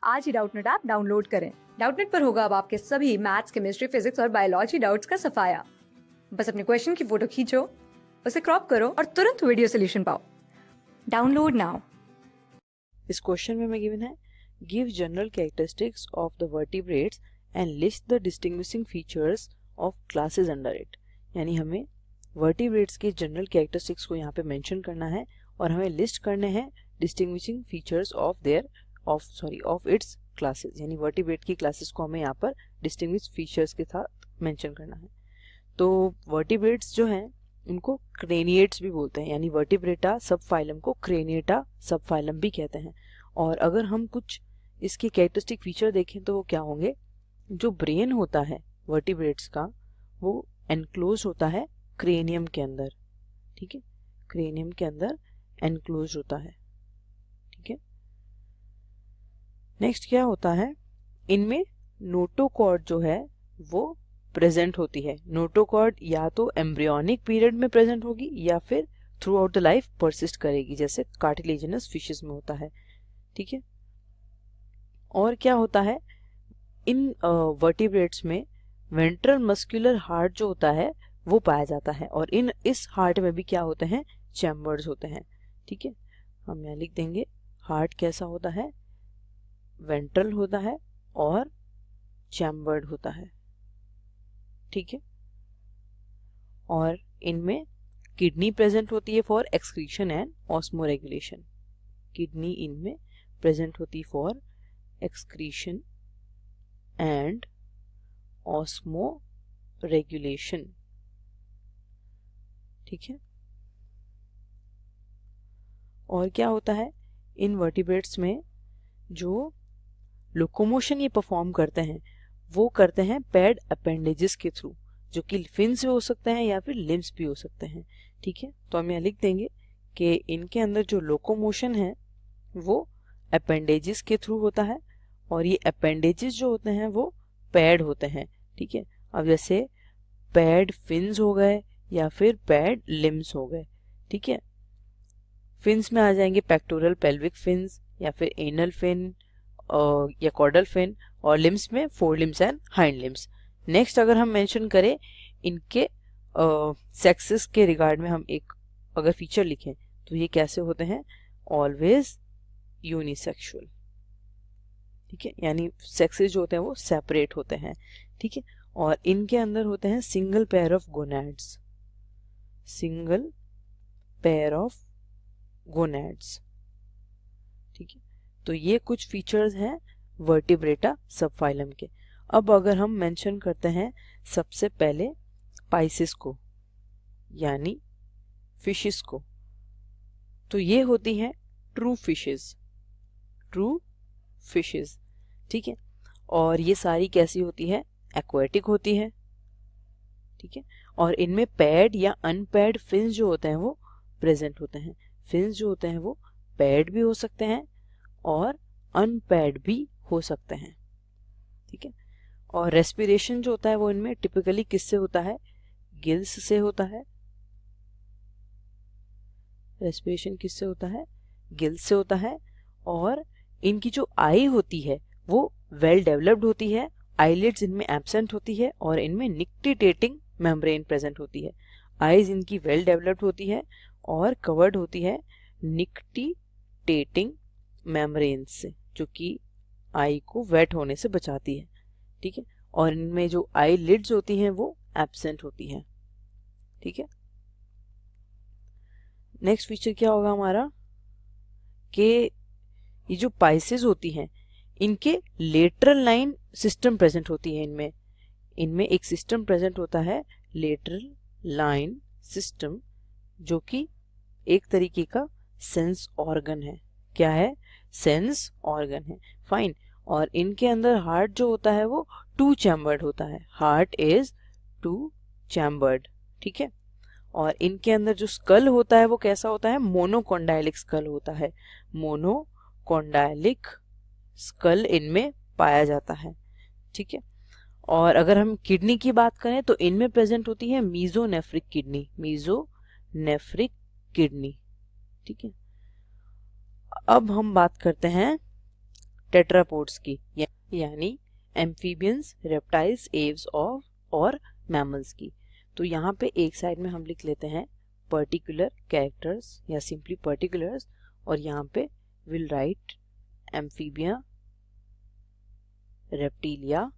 आज ही Doubtnut app download करें। Doubtnut पर होगा अब आपके सभी मैथ्स, केमिस्ट्री, फिजिक्स और बायोलॉजी डाउट्स का सफाया। बस अपने क्वेश्चन की फोटो खींचो, उसे क्रॉप करो और तुरंत वीडियो सोल्यूशन पाओ। Download now. इस क्वेश्चन में हमें गिवन है give general characteristics of the vertebrates and list the distinguishing features of classes under it. यानी हमें वर्टिब्रेट्स के जनरल कैरेक्टरिस्टिक्स को यहाँ पे मेंशन करना है और हमें लिस्ट करने हैं distinguishing features of its classes. यानी वर्टिब्रेट की क्लासेस को हमें यहाँ पर डिस्टिंग्विश फीचर्स के साथ मेंशन करना है। तो वर्टिब्रेट्स जो हैं उनको क्रेनिएट्स भी बोलते हैं, यानी वर्टिब्रेटा सब फाइलम को क्रेनिएटा सब फाइलम भी कहते हैं। और अगर हम कुछ इसके कैरेक्टरिस्टिक फीचर देखें तो वो क्या होंगे, जो ब्रेन होता है वर्टिब्रेट्स का वो एनक्लोज होता है क्रेनियम के अंदर। ठीक है, क्रेनियम के अंदर एनक्लोज होता है। ठीक है, नेक्स्ट क्या होता है, इनमें नोटोकॉर्ड जो है वो प्रेजेंट होती है। नोटोकॉर्ड या तो एम्ब्रियोनिक पीरियड में प्रेजेंट होगी या फिर through out the life persist करेगी, जैसे कार्टिलेजिनस फिशेस में होता है। ठीक है, और क्या होता है, इन वर्टिब्रेट्स में वेंट्रल मस्कुलर हार्ट जो होता है वो पाया जाता है और इस हार्ट में भी क्या होते हैं, चैम्बर्स होते हैं। ठीक है, हम यहाँ लिख देंगे हार्ट कैसा होता है, वेंट्रल होता है और चैम्बर्ड होता है। ठीक है, और इनमें किडनी प्रेजेंट होती है for excretion and osmoregulation. Kidney इनमें प्रेजेंट होती फॉर एक्सक्रीशन एंड ऑस्मोरेगुलेशन। ठीक है, और क्या होता है, इन वर्टिब्रेट्स में जो लोकोमोशन ये परफॉर्म करते हैं वो करते हैं पैड अपेंडेजेस के थ्रू, जो कि फिन्स भी हो सकते हैं या फिर लिम्स भी हो सकते हैं। ठीक है, तो हम यहाँ लिख देंगे कि इनके अंदर जो लोकोमोशन है वो अपेंडेजेस के थ्रू होता है और ये अपेंडेजेस जो होते हैं वो पैड होते हैं। ठीक है, अब जैसे पैड फिन्स हो गए या फिर पैड लिम्स हो गए। ठीक है, फिन्स में आ जाएंगे पेक्टोरल पेल्विक फिन्स या फिर एनल फिन या कॉर्डल फिन, और लिम्स में four limbs and hind limbs. Next अगर हम मेंशन करें इनके सेक्सेस के रिगार्ड में हम एक अगर फीचर लिखें तो ये कैसे होते हैं, ऑलवेज यूनिसेक्सुअल। ठीक है, यानी सेक्सेस जो होते हैं वो सेपरेट होते हैं। ठीक है, और इनके अंदर होते हैं single pair of gonads, single pair of gonads. ठीक है, तो ये कुछ फीचर्स हैं वर्टिब्रेटा सबफाइलम के। अब अगर हम मेंशन करते हैं सबसे पहले पाइसेस को यानी फिशेस को, तो ये होती हैं ट्रू फिशेस, ट्रू फिशेस। ठीक है, और ये सारी कैसी होती है, एक्वेटिक होती है। ठीक है, और इनमें पैड या अनपैड फिन्स जो होते हैं वो प्रेजेंट होते हैं। फिन्स जो होते हैं वो पैड भी हो सकते हैं और अनपैड भी हो सकते हैं। ठीक है, और रेस्पिरेशन जो होता है वो इनमें टिपिकली किससे होता है, गिल्स से होता है। रेस्पिरेशन किससे होता है, गिल्स से होता है। और इनकी जो आई होती है वो वेल डेवलप्ड होती है, आईलिड्स इनमें एब्सेंट होती है और इनमें निक्टिटेटिंग मेम्ब्रेन प्रेजेंट होती है। आईज इनकी वेल डेवलप्ड होती है और कवर्ड होती है निक्टिटेटिंग मेम्ब्रेन से, जो कि आई को वेट होने से बचाती है। ठीक है, और इनमें जो आई लिड्स होती हैं वो एब्सेंट होती हैं। ठीक है, नेक्स्ट फीचर क्या होगा हमारा, कि ये जो पाइसेस होती हैं इनके लेटरल लाइन सिस्टम प्रेजेंट होती है। इनमें एक सिस्टम प्रेजेंट होता है लेटरल लाइन सिस्टम, जो कि एक तरीके का सेंस ऑर्गन है। क्या है, सेंस ऑर्गन है। फाइन, और इनके अंदर हार्ट जो होता है वो टू चैम्बर्ड होता है, हार्ट इज टू चैम्बर्ड। ठीक है, और इनके अंदर जो स्कल होता है वो कैसा होता है, मोनोकॉन्डाइलिक स्कल होता है। मोनोकॉन्डाइलिक स्कल इनमें पाया जाता है। ठीक है, और अगर हम किडनी की बात करें तो इनमें प्रेजेंट होती है मीजोनेफ्रिक किडनी, मीजोनेफ्रिक किडनी। ठीक है, अब हम बात करते हैं टेट्रापोड्स की, यानी एम्फीबियंस, रेप्टाइल्स, एव्स और मैमल्स की। तो यहाँ पे एक साइड में हम लिख लेते हैं पर्टिकुलर कैरेक्टर्स या सिंपली पर्टिकुलर्स, और यहाँ पे विल राइट एम्फीबिया, रेप्टिलिया,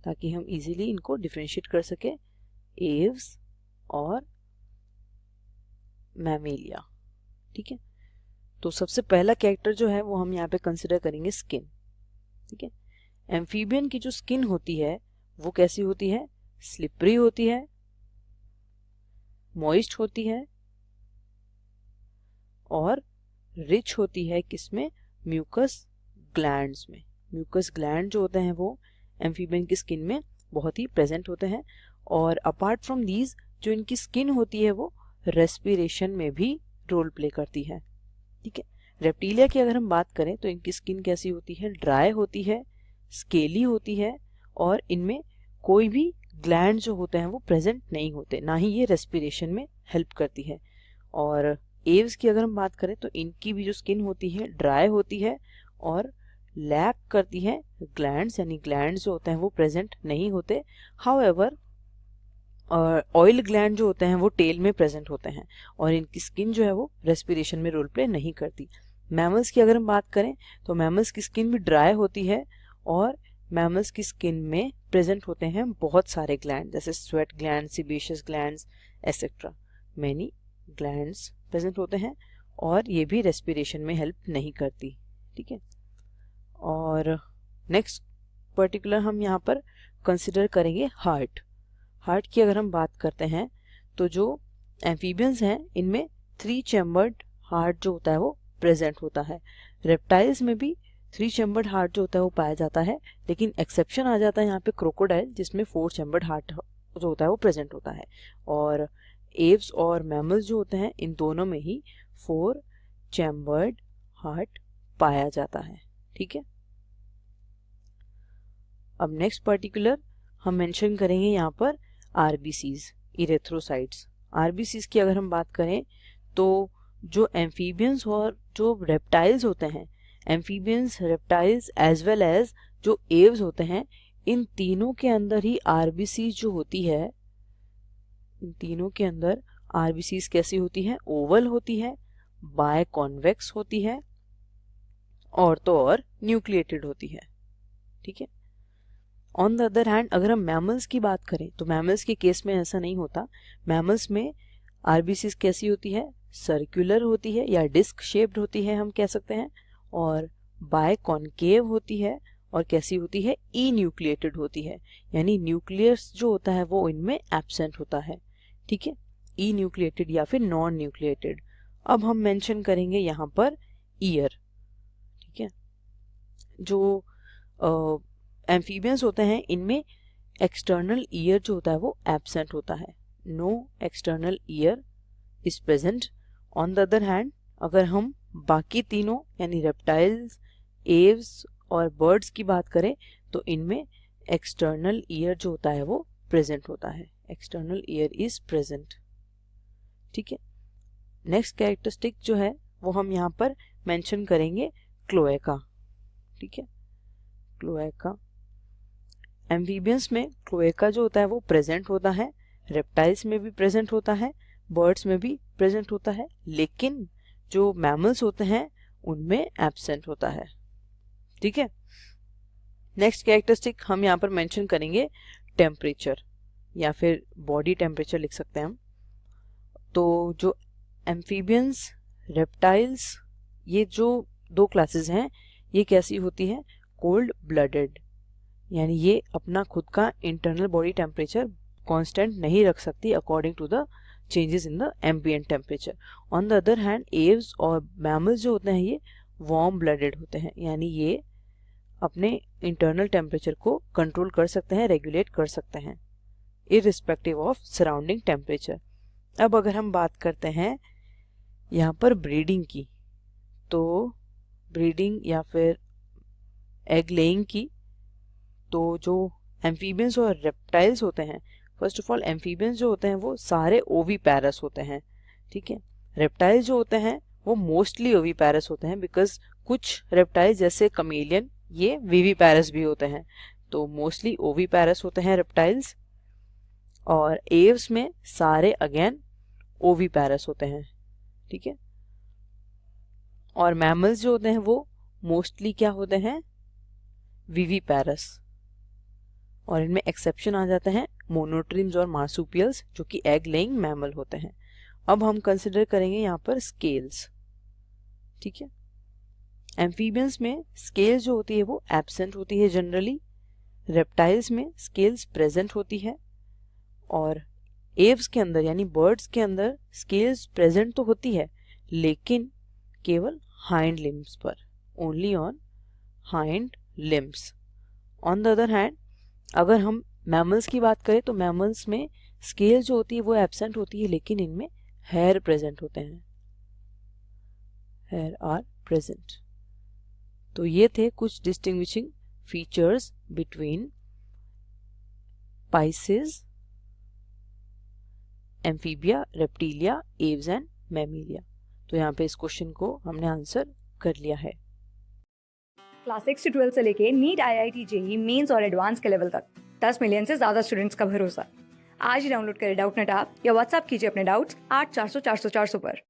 ताकि हम इजीली इनको डिफरेंशिएट कर सके, एव्स और मैमेलिया। ठीक है, तो सबसे पहला कैरेक्टर जो है वो हम यहाँ पे कंसिडर करेंगे स्किन। ठीक है, एम्फीबियन की जो स्किन होती है वो कैसी होती है? स्लिपरी होती है, मॉइस्ट होती है और रिच होती है। किसमें? म्यूकस ग्लैंड्स में। म्यूकस ग्लैंड जो होते हैं वो एम्फीबियन की स्किन में बहुत ही प्रेजेंट होते हैं। और अपार्ट फ्रॉम दीज, जो इनकी स्किन होती है वो रेस्पिरेशन में भी रोल प्ले करती है। ठीक है, रेप्टिलिया की अगर हम बात करें तो इनकी स्किन कैसी होती है? ड्राई होती है, स्केली होती है और इनमें कोई भी ग्लैंड जो होते हैं वो प्रेजेंट नहीं होते, ना ही ये रेस्पिरेशन में हेल्प करती है। और एव्स की अगर हम बात करें तो इनकी भी जो स्किन होती है ड्राई होती है और लैक करती है ग्लैंड्स, यानी ग्लैंड्स जो होते हैं वो प्रेजेंट नहीं होते। हाउएवर ऑयल ग्लैंड जो होते हैं वो टेल में प्रेजेंट होते हैं और इनकी स्किन जो है वो रेस्पिरेशन में रोल प्ले नहीं करती। मैमल्स की अगर हम बात करें तो मैमल्स की स्किन भी ड्राई होती है और मैमल्स की स्किन में प्रेजेंट होते हैं बहुत सारे ग्लैंड, जैसे sweat gland, sebaceous glands etcetera. Many glands present होते हैं और ये भी रेस्पिरेशन में हेल्प नहीं करती। ठीक है, और नेक्स्ट पर्टिकुलर हम यहाँ पर कंसिडर करेंगे हार्ट। हार्ट की अगर हम बात करते हैं तो जो एम्फीबियंस हैं इनमें 3 चैम्बर्ड हार्ट जो होता है वो प्रेजेंट होता है। रेप्टाइल्स में भी 3 चैम्बर्ड हार्ट जो होता है वो पाया जाता है, लेकिन एक्सेप्शन आ जाता है यहाँ पे क्रोकोडाइल, जिसमें 4 चैम्बर्ड हार्ट जो होता है वो प्रेजेंट होता है। और एव्स और मैमल्स जो होते हैं इन दोनों में ही 4 चैम्बर्ड हार्ट पाया जाता है। ठीक है, अब नेक्स्ट पर्टिकुलर हम मेंशन करेंगे यहाँ पर आरबीसीज, इरेथ्रोसाइट्स। आरबीसीज की अगर हम बात करें तो जो एम्फीबियंस और जो रेप्टाइल्स होते हैं, amphibians, reptiles as well as जो एव्स होते हैं, इन तीनों के अंदर ही आरबीसीज जो होती है, इन तीनों के अंदर आरबीसीज कैसी होती है? ओवल होती है, बाय कॉन्वेक्स होती है और तो और न्यूक्लिएटेड होती है। ठीक है, ऑन द अदर हैंड अगर हम मैमल्स की बात करें तो मैमल्स के केस में ऐसा नहीं होता। मैमल्स में आरबीसीज कैसी होती है? सर्कुलर होती है या डिस्क शेप्ड होती है हम कह सकते हैं, और बाय कॉन्केव होती है और कैसी होती है? ई न्यूक्लिएटेड होती है, यानी न्यूक्लियस जो होता है वो इनमें एब्सेंट होता है। ठीक है, ई न्यूक्लिएटेड या फिर नॉन न्यूक्लिएटेड। अब हम मेंशन करेंगे यहाँ पर ईयर। ठीक है, जो एम्फीबियंस होते हैं इनमें एक्सटर्नल ईयर जो होता है वो एब्सेंट होता है, no external ear is present. On the other hand अगर हम बाकी तीनों यानी रेप्टाइल्स, एव्स और बर्ड्स की बात करें तो इनमें एक्सटर्नल ईयर जो होता है वो प्रेजेंट होता है, एक्सटर्नल ईयर इज प्रेजेंट। ठीक है, नेक्स्ट कैरेक्टरिस्टिक जो है वो हम यहाँ पर मेंशन करेंगे क्लोएका। ठीक है, क्लोएका एम्फीबियंस में क्लोएका जो होता है वो प्रेजेंट होता है, रेप्टाइल्स में भी प्रेजेंट होता है, बर्ड्स में भी प्रेजेंट होता है, लेकिन जो मैमल्स होते हैं उनमें एब्सेंट होता है। ठीक है, नेक्स्ट कैरेक्टरिस्टिक हम यहाँ पर मेंशन करेंगे टेम्परेचर या फिर बॉडी टेम्परेचर लिख सकते हैं हम। तो जो एम्फीबियंस, रेप्टाइल्स, ये जो 2 क्लासेस हैं ये कैसी होती है? कोल्ड ब्लडेड, यानी ये अपना खुद का इंटरनल बॉडी टेम्परेचर कांस्टेंट नहीं रख सकती according to the changes in the ambient temperature. On the other hand aves और मैमल्स जो होते हैं ये वार्म ब्लडेड होते हैं, यानी ये अपने इंटरनल टेम्परेचर को कंट्रोल कर सकते हैं, रेगुलेट कर सकते हैं इररिस्पेक्टिव ऑफ सराउंडिंग टेम्परेचर। अब अगर हम बात करते हैं यहाँ पर ब्रीडिंग की, तो ब्रीडिंग या फिर एग लेइंग की, तो जो एम्फीबियंस और रेप्टाइल्स होते हैं, फर्स्ट ऑफ ऑल एम्फीबियंस जो होते हैं वो सारे ओवीपैरस होते हैं। ठीक है, रेप्टाइल्स जो होते हैं वो मोस्टली ओवीपैरस होते हैं बिकॉज कुछ रेप्टाइल्स जैसे कमेलियन ये विविपैरस भी होते हैं, तो मोस्टली ओविपैरस होते हैं रेप्टाइल्स, और एव्स में सारे अगेन ओविपैरस होते हैं, ठीक है। और मैमल्स जो होते हैं वो मोस्टली क्या होते हैं, विविपैरस, और इनमें एक्सेप्शन आ जाते हैं मोनोट्रिम्स और मार्सुपियल्स जो कि एग लेइंग मैमल होते हैं। अब हम कंसिडर करेंगे यहाँ पर स्केल्स, ठीक है। एम्फीबियंस में स्केल्स जो होती है वो एब्सेंट होती है जनरली, रेप्टाइल्स में स्केल्स प्रेजेंट होती है, और एव्स के अंदर यानी बर्ड्स के अंदर स्केल्स प्रेजेंट तो होती है लेकिन केवल हाइंड लिम्स पर, only on hind limbs. On the other hand अगर हम मैमल्स की बात करें तो मैमल्स में स्केल जो होती है वो एब्सेंट होती है लेकिन इनमें हेयर प्रेजेंट होते हैं, हेयर आर प्रेजेंट। तो ये थे कुछ distinguishing features between Pisces, amphibia, reptilia, Aves and Mammalia. तो यहाँ पे इस क्वेश्चन को हमने आंसर कर लिया है। क्लास 6 से 12 से लेके नीट, IIT, जेईई मेंस और एडवांस के लेवल तक 10 मिलियन से ज्यादा स्टूडेंट्स का भरोसा। आज ही डाउनलोड करें डाउटनेट ऐप या व्हाट्सएप कीजिए अपने डाउट्स 8400 400 400 पर।